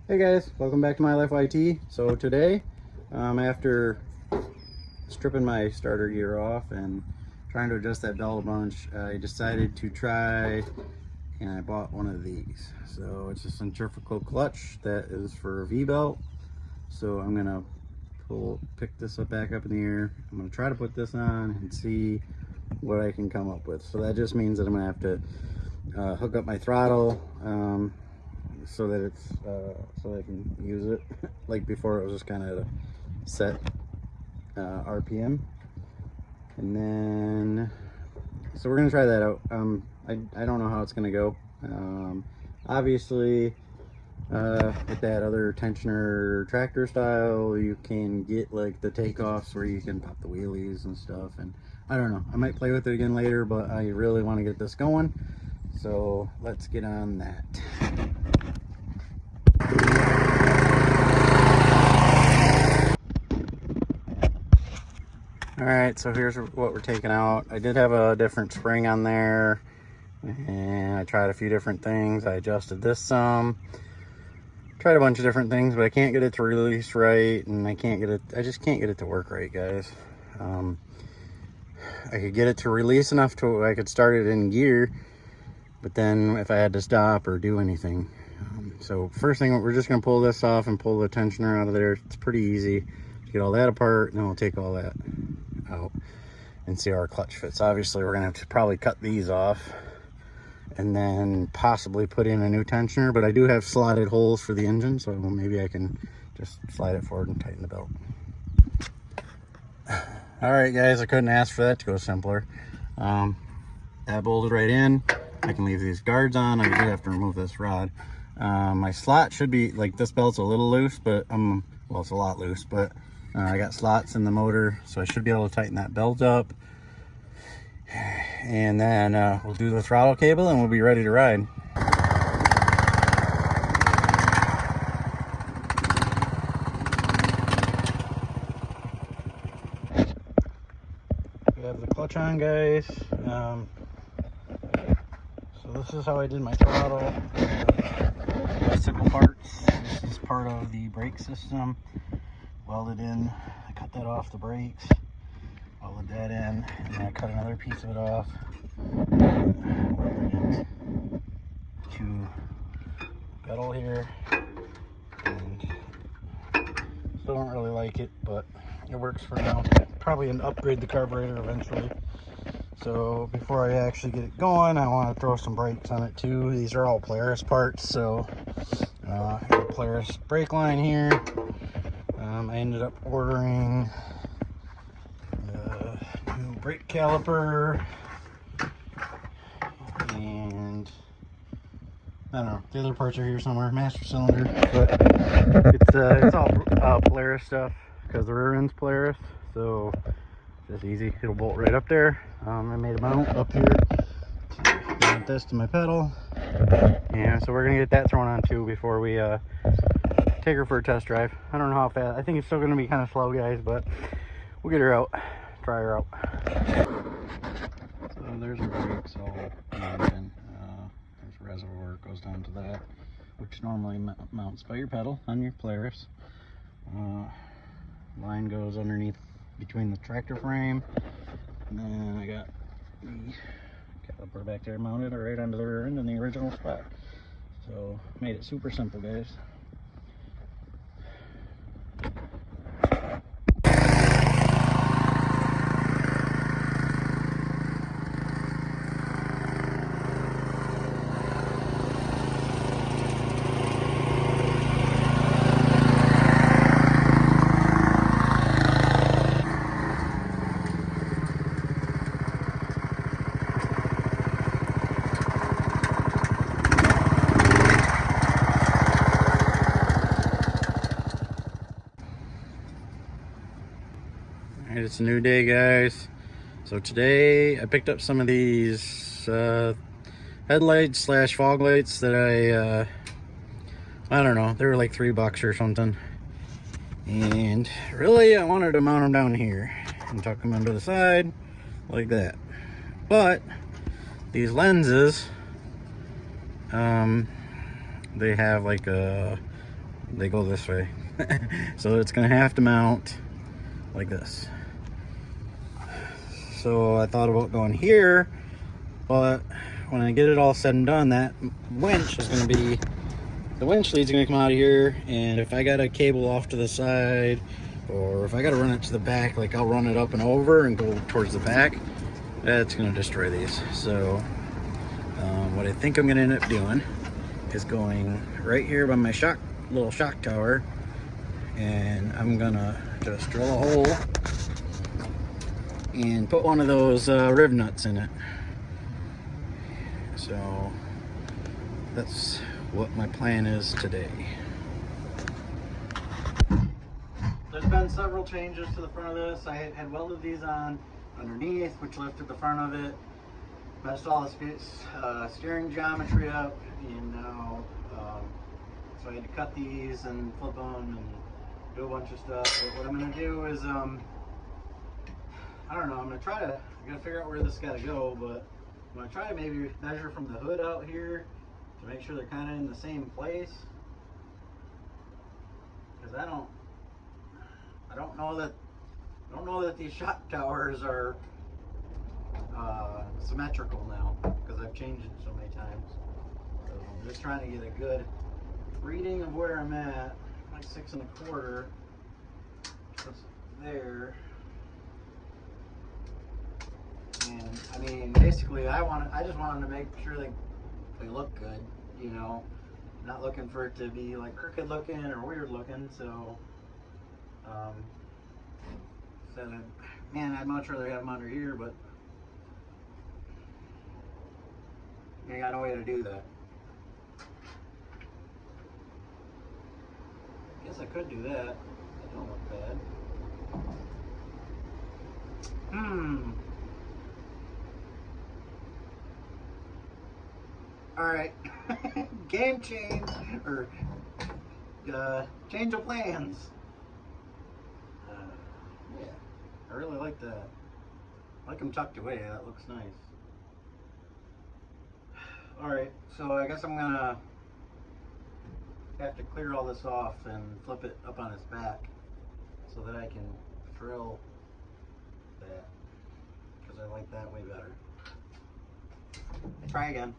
Hey guys, welcome back to My Life YT. So today, after stripping my starter gear off and trying to adjust that belt a bunch, I decided to try, and I bought one of these. So it's a centrifugal clutch that is for a V-belt. So I'm gonna pick this up back up in the air. I'm gonna try to put this on and see what I can come up with. So that just means that I'm gonna have to hook up my throttle so that it's so I can use it. Like before, it was just kind of a set RPM, and then so we're gonna try that out. I don't know how it's gonna go. Obviously, with that other tensioner tractor style, you can get like the takeoffs where you can pop the wheelies and stuff, and I don't know, I might play with it again later, but I really want to get this going, so let's get on that. All right, so here's what we're taking out. I did have a different spring on there, and I tried a few different things. I adjusted this some, tried a bunch of different things, but I can't get it to release right, and I just can't get it to work right, guys. I could get it to release enough to I could start it in gear, but then if I had to stop or do anything. So first thing, we're just gonna pull this off and pull the tensioner out of there. It's pretty easy. Get all that apart, and then we'll take all that out and see how our clutch fits. Obviously, we're gonna have to probably cut these off and then possibly put in a new tensioner, but I do have slotted holes for the engine, so maybe I can just slide it forward and tighten the belt. All right, guys, I couldn't ask for that to go simpler. That bolted right in. I can leave these guards on. I do have to remove this rod. My slot should be, like, this belt's a little loose, but well, it's a lot loose, but I got slots in the motor, so I should be able to tighten that belt up. And then we'll do the throttle cable and we'll be ready to ride. We have the clutch on, guys. So this is how I did my throttle. Bicycle parts. This is part of the brake system. Welded in. I cut that off the brakes. Welded that in, and then I cut another piece of it off. Welded it to pedal here. And still don't really like it, but it works for now. Probably upgrade the carburetor eventually. So before I actually get it going, I want to throw some brakes on it too. These are all Polaris parts, so I got a Polaris brake line here. I ended up ordering a new brake caliper, and I don't know, the other parts are here somewhere, master cylinder, but it's all Polaris stuff because the rear end's Polaris, so it's just easy. It'll bolt right up there. I made a mount up here to mount this to my pedal, and so we're gonna get that thrown on too before we take her for a test drive. I don't know how fast. I think it's still gonna be kind of slow, guys, but we'll get her out, try her out. So there's our brakes all mounted in. There's a reservoir, it goes down to that, which normally mounts by your pedal on your Polaris. Line goes underneath between the tractor frame, and then I got the caliper back there mounted right onto the rear end in the original spot. So made it super simple, guys. Alright, it's a new day, guys. So today I picked up some of these headlights slash fog lights that I don't know, they were like $3 or something. And really, I wanted to mount them down here and tuck them into the side like that. But these lenses, they have like a they go this way. So it's gonna have to mount like this. So I thought about going here, but when I get it all said and done, that winch is gonna be, the winch lead's gonna come out of here, and if I got a cable off to the side, or if I gotta run it to the back, like I'll run it up and over and go towards the back, that's gonna destroy these. So what I think I'm gonna end up doing is going right here by my little shock tower, and I'm gonna just drill a hole and put one of those riv nuts in it. So that's what my plan is today. There's been several changes to the front of this. I had welded these on underneath, which lifted the front of it, messed all the steering geometry up, and now so I had to cut these and flip them and do a bunch of stuff. But what I'm going to do is I don't know, I'm going to try to, I got to figure out where this got to go, but I'm going to try to maybe measure from the hood out here to make sure they're kind of in the same place, because I don't know that these shock towers are symmetrical now, because I've changed it so many times. So I'm just trying to get a good reading of where I'm at, like 6 1/4. That's there. And I mean, basically, I just want them to make sure they look good, you know, not looking for it to be like crooked looking or weird looking. So, man, I'd much rather have them under here, but I got no way to do that. I guess I could do that. That don't look bad. All right. Game change, or change of plans. Yeah, I really like that. I like them tucked away. That looks nice. All right, so I guess I'm gonna have to clear all this off and flip it up on its back so that I can drill that, because I like that way better. Try again.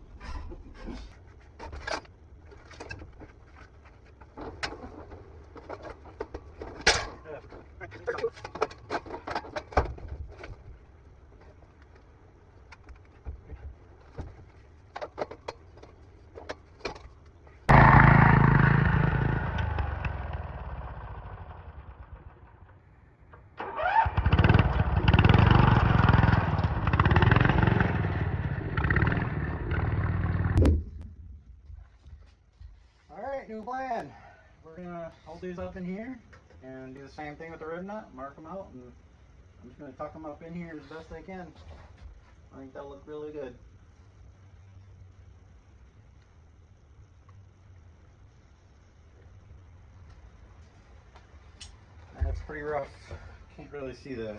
New plan. We're gonna hold these up in here and do the same thing with the rib nut, mark them out, and I'm just gonna tuck them up in here as best I can. I think that'll look really good. That's pretty rough. Can't really see that.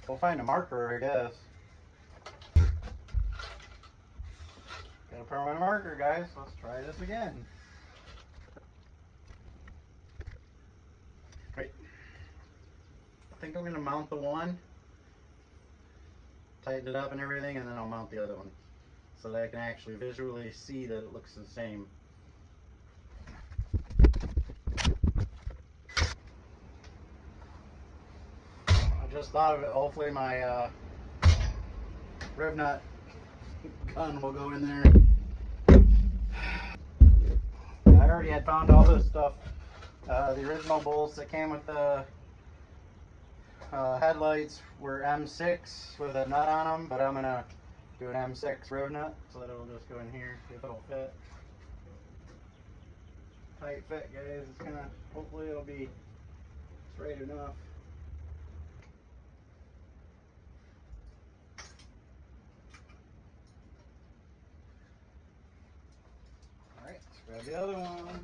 We'll find a marker, I guess. Got a permanent marker, guys. Let's try this again. Great. I think I'm going to mount the one, tighten it up and everything, and then I'll mount the other one so that I can actually visually see that it looks the same. I just thought of it. Hopefully my rib nut gun will go in there. I already had found all this stuff. The original bolts that came with the headlights were M6 with a nut on them, but I'm going to do an M6 rib nut so that it'll just go in here, see if it'll fit. Tight fit, guys. It's gonna, hopefully it'll be straight enough. Alright, let's grab the other one.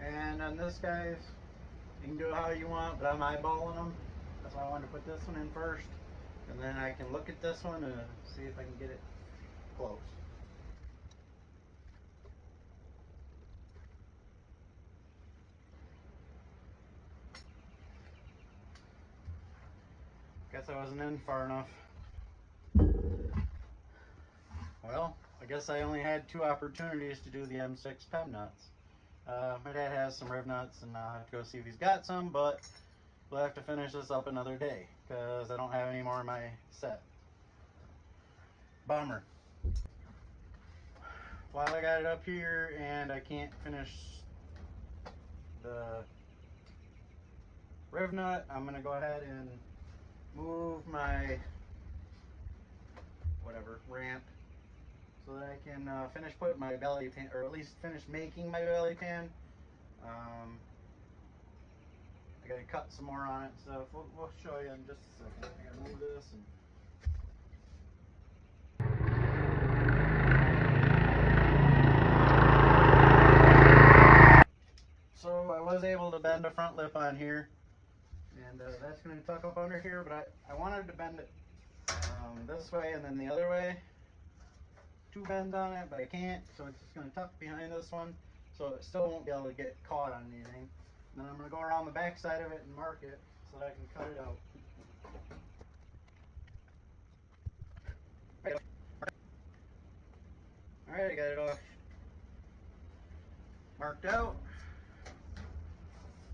And on this, guys, you can do it how you want, but I'm eyeballing them. That's why I wanted to put this one in first. And then I can look at this one and see if I can get it close. Guess I wasn't in far enough. Well, I guess I only had 2 opportunities to do the M6 PEM nuts. My dad has some rib nuts and I'll have to go see if he's got some, but we'll have to finish this up another day because I don't have any more in my set. Bummer. While I got it up here and I can't finish the rib nut, I'm going to go ahead and move my ramp so that I can finish putting my belly pan, or at least finish making my belly pan. I gotta cut some more on it, so we'll show you in just a second. I gotta move this and so I was able to bend the front lip on here, and that's going to tuck up under here, but I wanted to bend it this way and then the other way. 2 bends on it, but I can't, so it's just going to tuck behind this one, so it still won't be able to get caught on anything. And then I'm going to go around the back side of it and mark it so that I can cut it out. Alright, I got it all marked out.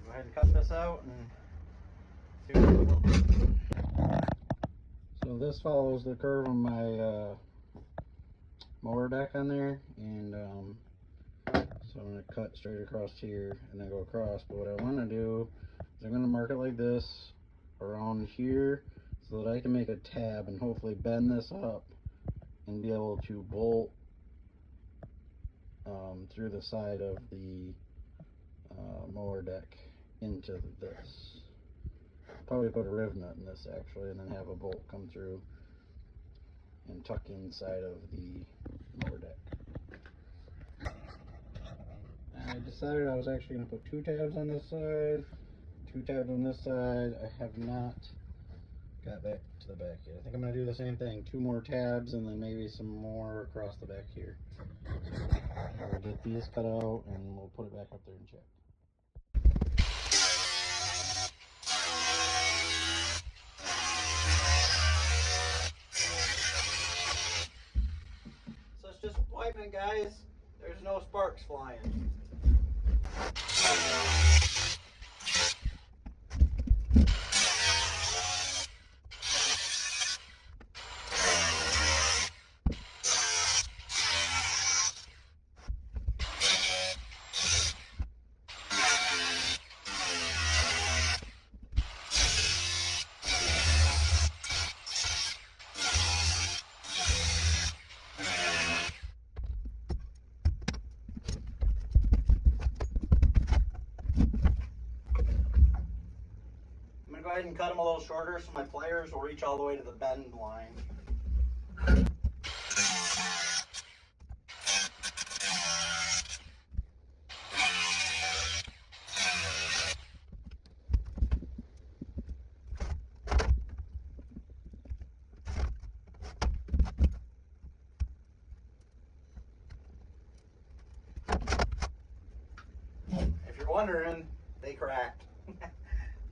Go ahead and cut this out and see what it looks like. So this follows the curve on my mower deck on there, and so I'm going to cut straight across here and then go across. But what I want to do is I'm going to mark it like this around here so that I can make a tab and hopefully bend this up and be able to bolt through the side of the mower deck into this. Probably put a rib nut in this actually, and then have a bolt come through and tuck inside of the mower deck. I decided I was actually going to put 2 tabs on this side, 2 tabs on this side. I have not got back to the back yet. I think I'm going to do the same thing, 2 more tabs and then maybe some more across the back here. So we'll get these cut out and we'll put it back up there and check. So it's just wiping, guys. There's no sparks flying. Go ahead and cut them a little shorter so my pliers will reach all the way to the bend line. If you're wondering, they cracked.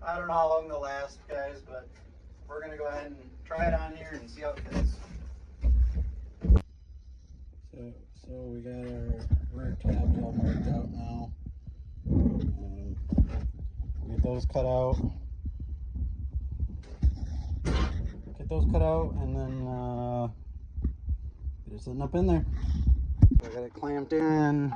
I don't know how long they'll last, guys, but we're going to go ahead and try it on here and see how it fits. So we got our rear tabs all marked out now. Get those cut out. Get those cut out and then get it sitting up in there. So I got it clamped in.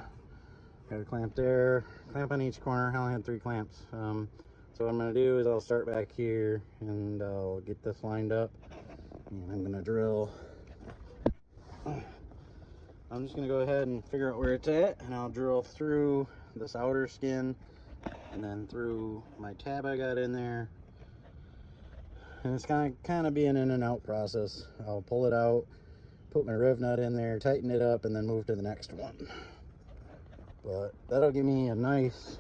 Got it clamped there. Clamp on each corner. I only had 3 clamps. So what I'm going to do is I'll start back here and I'll get this lined up. And I'm going to drill. I'm just going to go ahead and figure out where it's at, and I'll drill through this outer skin and then through my tab I got in there. And it's kind of be an in and out process. I'll pull it out, put my rib nut in there, tighten it up, and then move to the next one. But that'll give me a nice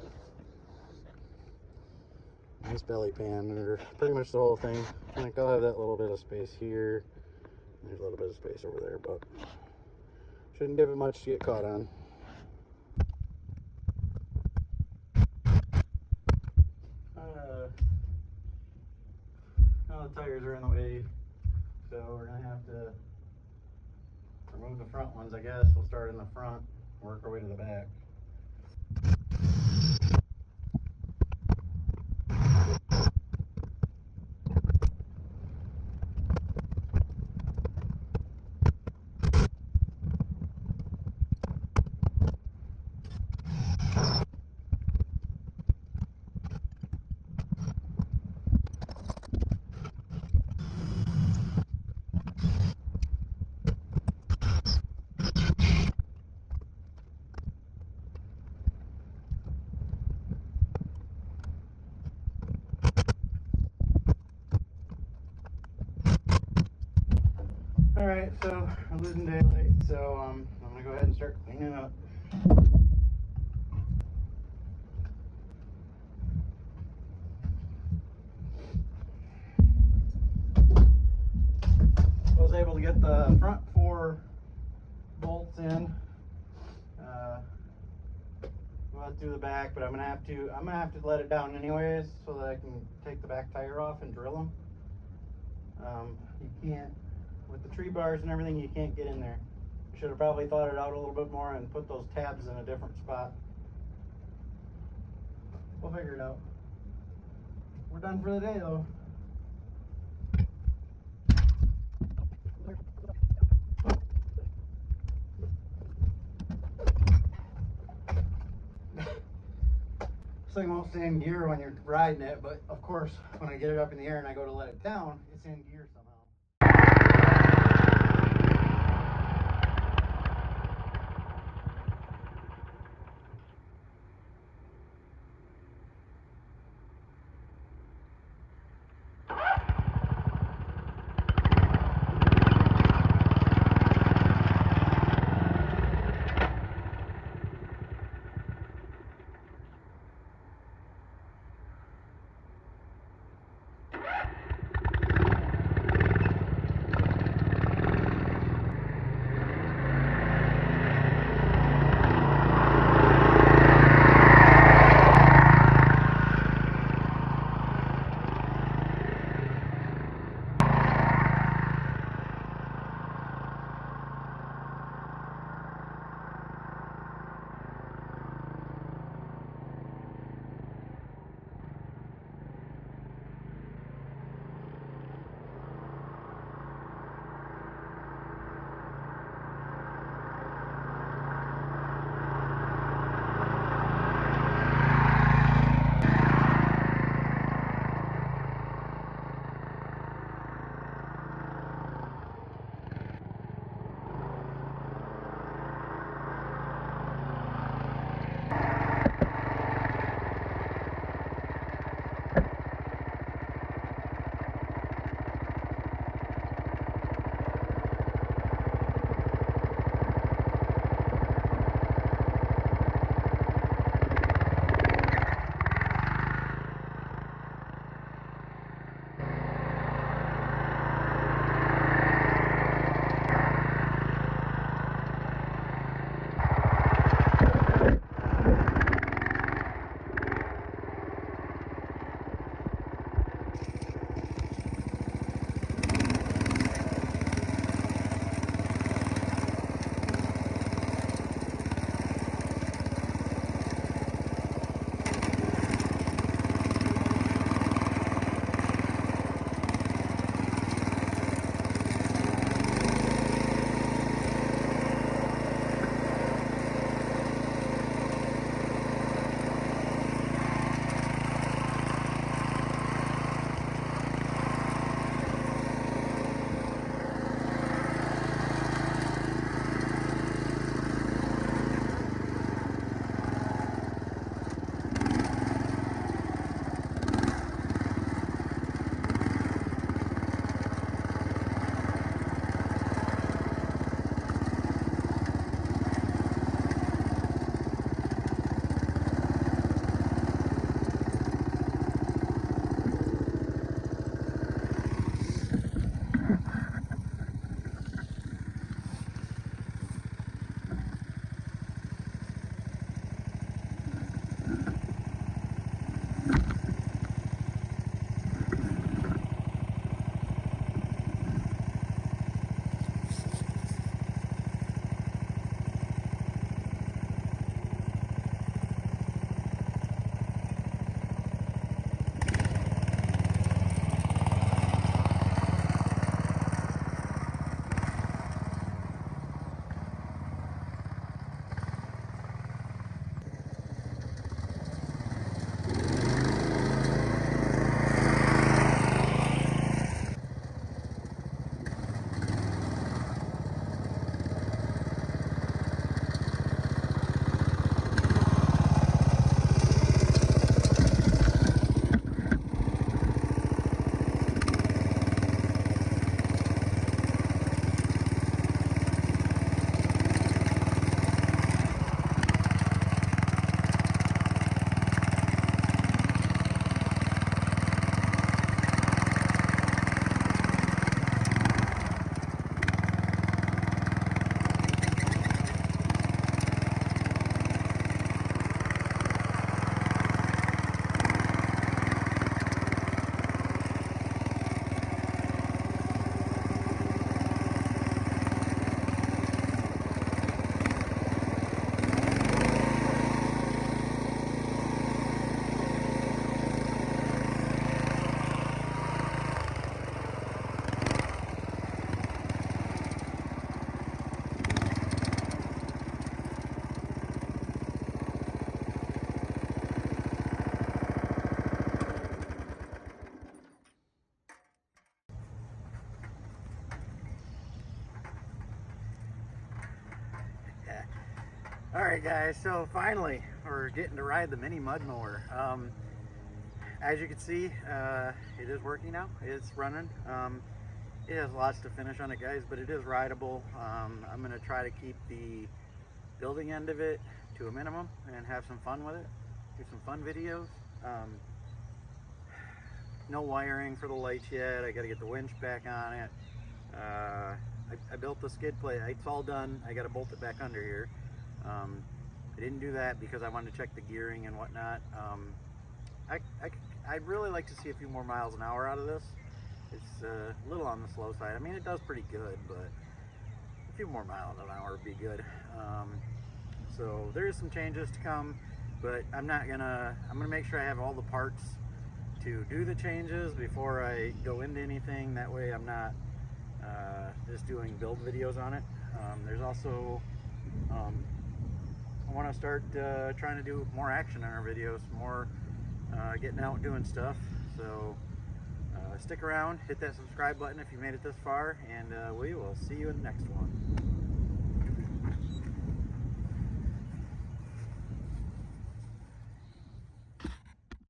nice belly pan, or pretty much the whole thing. I think I'll have that little bit of space here. There's a little bit of space over there, but shouldn't give it much to get caught on. Now the tires are in the way, so we're gonna have to remove the front ones, I guess. We'll start in the front, work our way to the back. Alright, so we're losing daylight, so I'm gonna go ahead and start cleaning up. I was able to get the front 4 bolts in. Well, through the back, but I'm gonna have to let it down anyways so that I can take the back tire off and drill them. You can't, with the tree bars and everything, you can't get in there. Should have probably thought it out a little bit more and put those tabs in a different spot. We'll figure it out. We're done for the day though. This thing won't stay in gear when you're riding it, but of course, when I get it up in the air and I go to let it down, it's in gear somehow. Alright guys, so finally we're getting to ride the mini mud mower. As you can see, it is working now. It's running. It has lots to finish on it, guys, but it is rideable. I'm going to try to keep the building end of it to a minimum and have some fun with it. Do some fun videos. No wiring for the lights yet. I got to get the winch back on it. I built the skid plate. It's all done. I got to bolt it back under here. I didn't do that because I wanted to check the gearing and whatnot. I'd really like to see a few more miles an hour out of this. It's a little on the slow side. I mean, it does pretty good, but a few more miles an hour would be good. So there's some changes to come, but I'm gonna make sure I have all the parts to do the changes before I go into anything. That way I'm not just doing build videos on it. There's also I want to start trying to do more action in our videos, more getting out and doing stuff. So stick around, hit that subscribe button if you made it this far, and we will see you in the next one.